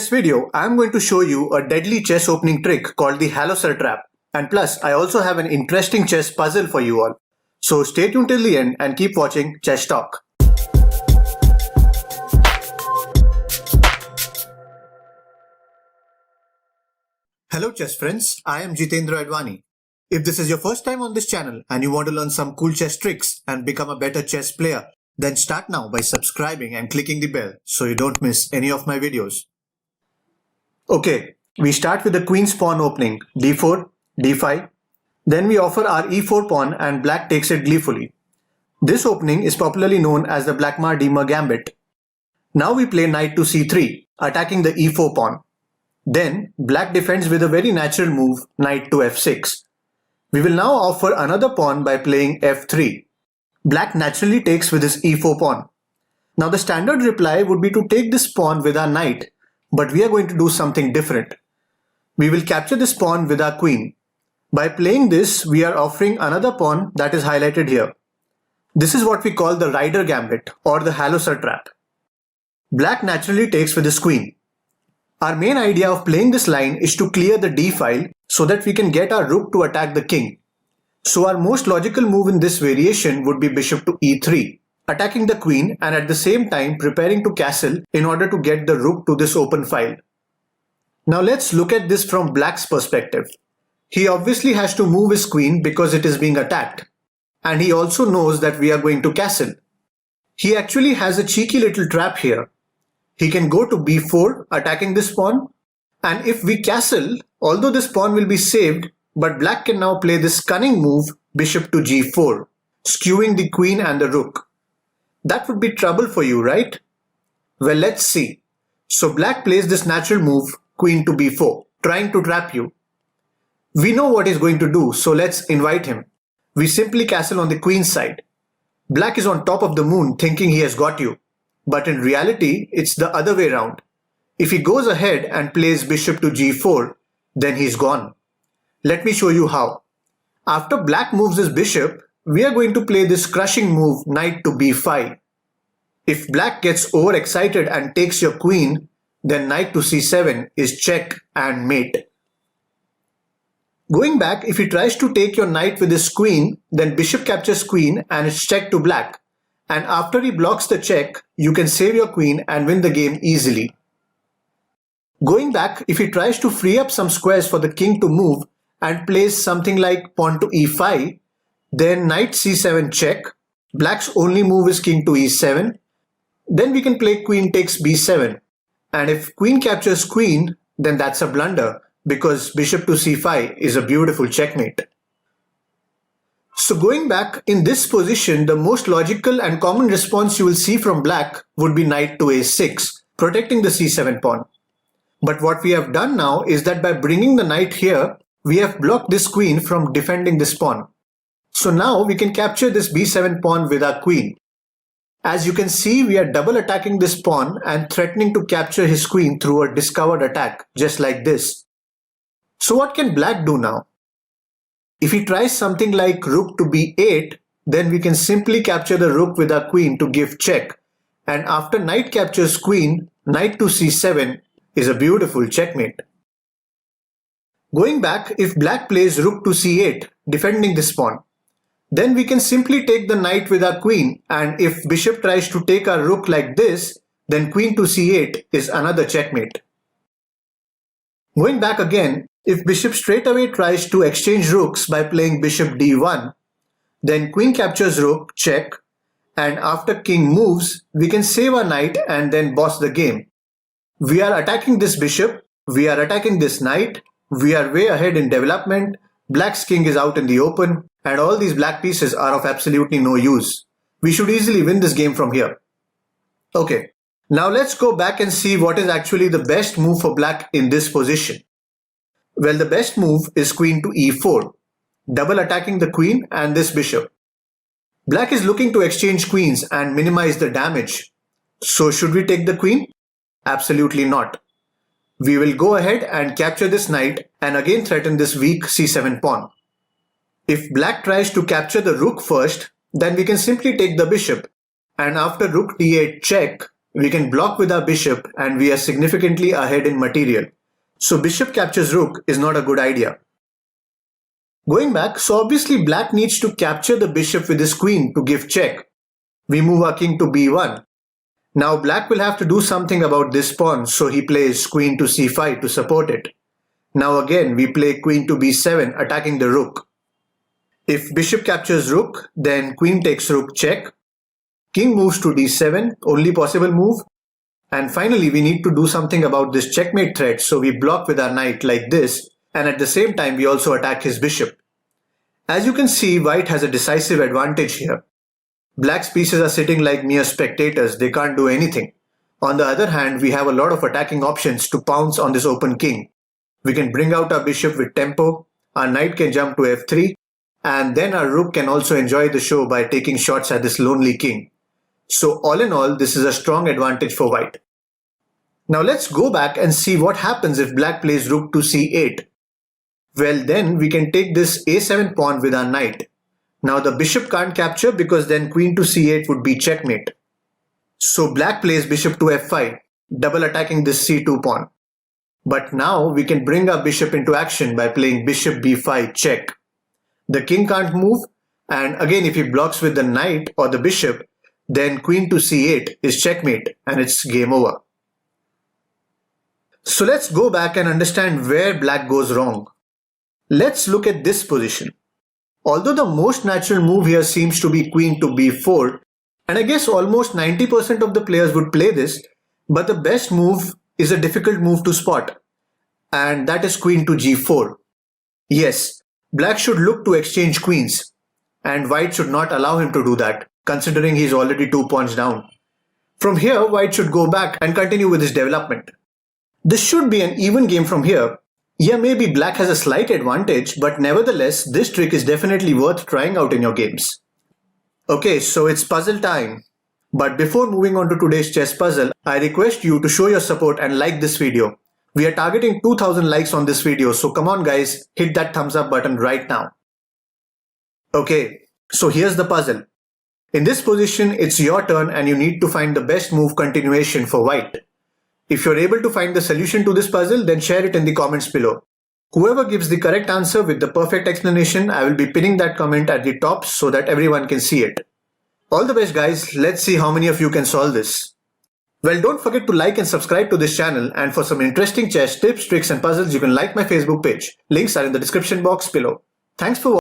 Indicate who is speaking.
Speaker 1: In this video, I am going to show you a deadly chess opening trick called the Haloser trap. And plus, I also have an interesting chess puzzle for you all. So stay tuned till the end and keep watching Chess Talk. Hello chess friends, I am Jitendra Advani. If this is your first time on this channel and you want to learn some cool chess tricks and become a better chess player, then start now by subscribing and clicking the bell so you don't miss any of my videos. Okay, we start with the queen's pawn opening, d4, d5. Then we offer our e4 pawn and black takes it gleefully. This opening is popularly known as the Blackmar-Diemer gambit. Now we play knight to c3, attacking the e4 pawn. Then black defends with a very natural move, knight to f6. We will now offer another pawn by playing f3. Black naturally takes with his e4 pawn. Now the standard reply would be to take this pawn with our knight, but we are going to do something different. We will capture this pawn with our queen. By playing this, we are offering another pawn that is highlighted here. This is what we call the rider gambit or the Haloser trap. Black naturally takes with his queen. Our main idea of playing this line is to clear the d file so that we can get our rook to attack the king. So our most logical move in this variation would be bishop to e3, attacking the queen and at the same time preparing to castle in order to get the rook to this open file. Now let's look at this from black's perspective. He obviously has to move his queen because it is being attacked. And he also knows that we are going to castle. He actually has a cheeky little trap here. He can go to b4, attacking this pawn. And if we castle, although this pawn will be saved, but black can now play this cunning move, bishop to g4, skewing the queen and the rook. That would be trouble for you, right? Well, let's see. So black plays this natural move, queen to b4, trying to trap you. We know what he's going to do, so let's invite him. We simply castle on the queen's side. Black is on top of the moon thinking he has got you. But in reality, it's the other way around. If he goes ahead and plays bishop to g4, then he's gone. Let me show you how. After black moves his bishop, we are going to play this crushing move, knight to b5. If black gets overexcited and takes your queen, then knight to c7 is check and mate. Going back, if he tries to take your knight with his queen, then bishop captures queen and it's check to black. And after he blocks the check, you can save your queen and win the game easily. Going back, if he tries to free up some squares for the king to move and plays something like pawn to e5, then knight c7 check, black's only move is king to e7, then we can play queen takes b7. And if queen captures queen, then that's a blunder because bishop to c5 is a beautiful checkmate. So going back, in this position, the most logical and common response you will see from black would be knight to a6, protecting the c7 pawn. But what we have done now is that by bringing the knight here, we have blocked this queen from defending this pawn. So now we can capture this b7 pawn with our queen. As you can see, we are double attacking this pawn and threatening to capture his queen through a discovered attack, just like this. So what can black do now? If he tries something like rook to b8, then we can simply capture the rook with our queen to give check. And after knight captures queen, knight to c7 is a beautiful checkmate. Going back, if black plays rook to c8, defending this pawn, then we can simply take the knight with our queen, and if bishop tries to take our rook like this, then queen to c8 is another checkmate. Going back again, if bishop straight away tries to exchange rooks by playing bishop d1, then queen captures rook, check, and after king moves, we can save our knight and then boss the game. We are attacking this bishop, we are attacking this knight, we are way ahead in development, black's king is out in the open, and all these black pieces are of absolutely no use. We should easily win this game from here. Okay, now let's go back and see what is actually the best move for black in this position. Well, the best move is queen to e4, double attacking the queen and this bishop. Black is looking to exchange queens and minimize the damage. So should we take the queen? Absolutely not. We will go ahead and capture this knight and again threaten this weak c7 pawn. If black tries to capture the rook first, then we can simply take the bishop, and after rook d8 check, we can block with our bishop and we are significantly ahead in material. So bishop captures rook is not a good idea. Going back, so obviously black needs to capture the bishop with his queen to give check. We move our king to b1. Now black will have to do something about this pawn, so he plays queen to c5 to support it. Now again we play queen to b7 attacking the rook. If bishop captures rook, then queen takes rook check. King moves to d7, only possible move. And finally we need to do something about this checkmate threat, so we block with our knight like this, and at the same time we also attack his bishop. As you can see, white has a decisive advantage here. Black's pieces are sitting like mere spectators, they can't do anything. On the other hand, we have a lot of attacking options to pounce on this open king. We can bring out our bishop with tempo, our knight can jump to f3, and then our rook can also enjoy the show by taking shots at this lonely king. So all in all, this is a strong advantage for white. Now let's go back and see what happens if black plays rook to c8. Well, then we can take this a7 pawn with our knight. Now the bishop can't capture because then queen to c8 would be checkmate. So black plays bishop to f5, double attacking this c2 pawn. But now we can bring our bishop into action by playing bishop b5 check. The king can't move, and again if he blocks with the knight or the bishop, then queen to c8 is checkmate and it's game over. So let's go back and understand where black goes wrong. Let's look at this position. Although the most natural move here seems to be queen to b4, and I guess almost 90% of the players would play this, but the best move is a difficult move to spot, and that is queen to g4. Yes, black should look to exchange queens, and white should not allow him to do that, considering he's already 2 pawns down. From here, white should go back and continue with his development. This should be an even game from here. Yeah, maybe black has a slight advantage, but nevertheless, this trick is definitely worth trying out in your games. Okay, so it's puzzle time. But before moving on to today's chess puzzle, I request you to show your support and like this video. We are targeting 2000 likes on this video, so come on guys, hit that thumbs up button right now. Okay, so here's the puzzle. In this position, it's your turn and you need to find the best move continuation for white. If you're able to find the solution to this puzzle, then share it in the comments below. Whoever gives the correct answer with the perfect explanation, I will be pinning that comment at the top so that everyone can see it. All the best guys, let's see how many of you can solve this. Well, don't forget to like and subscribe to this channel, and for some interesting chess tips, tricks and puzzles, you can like my Facebook page. Links are in the description box below. Thanks for watching.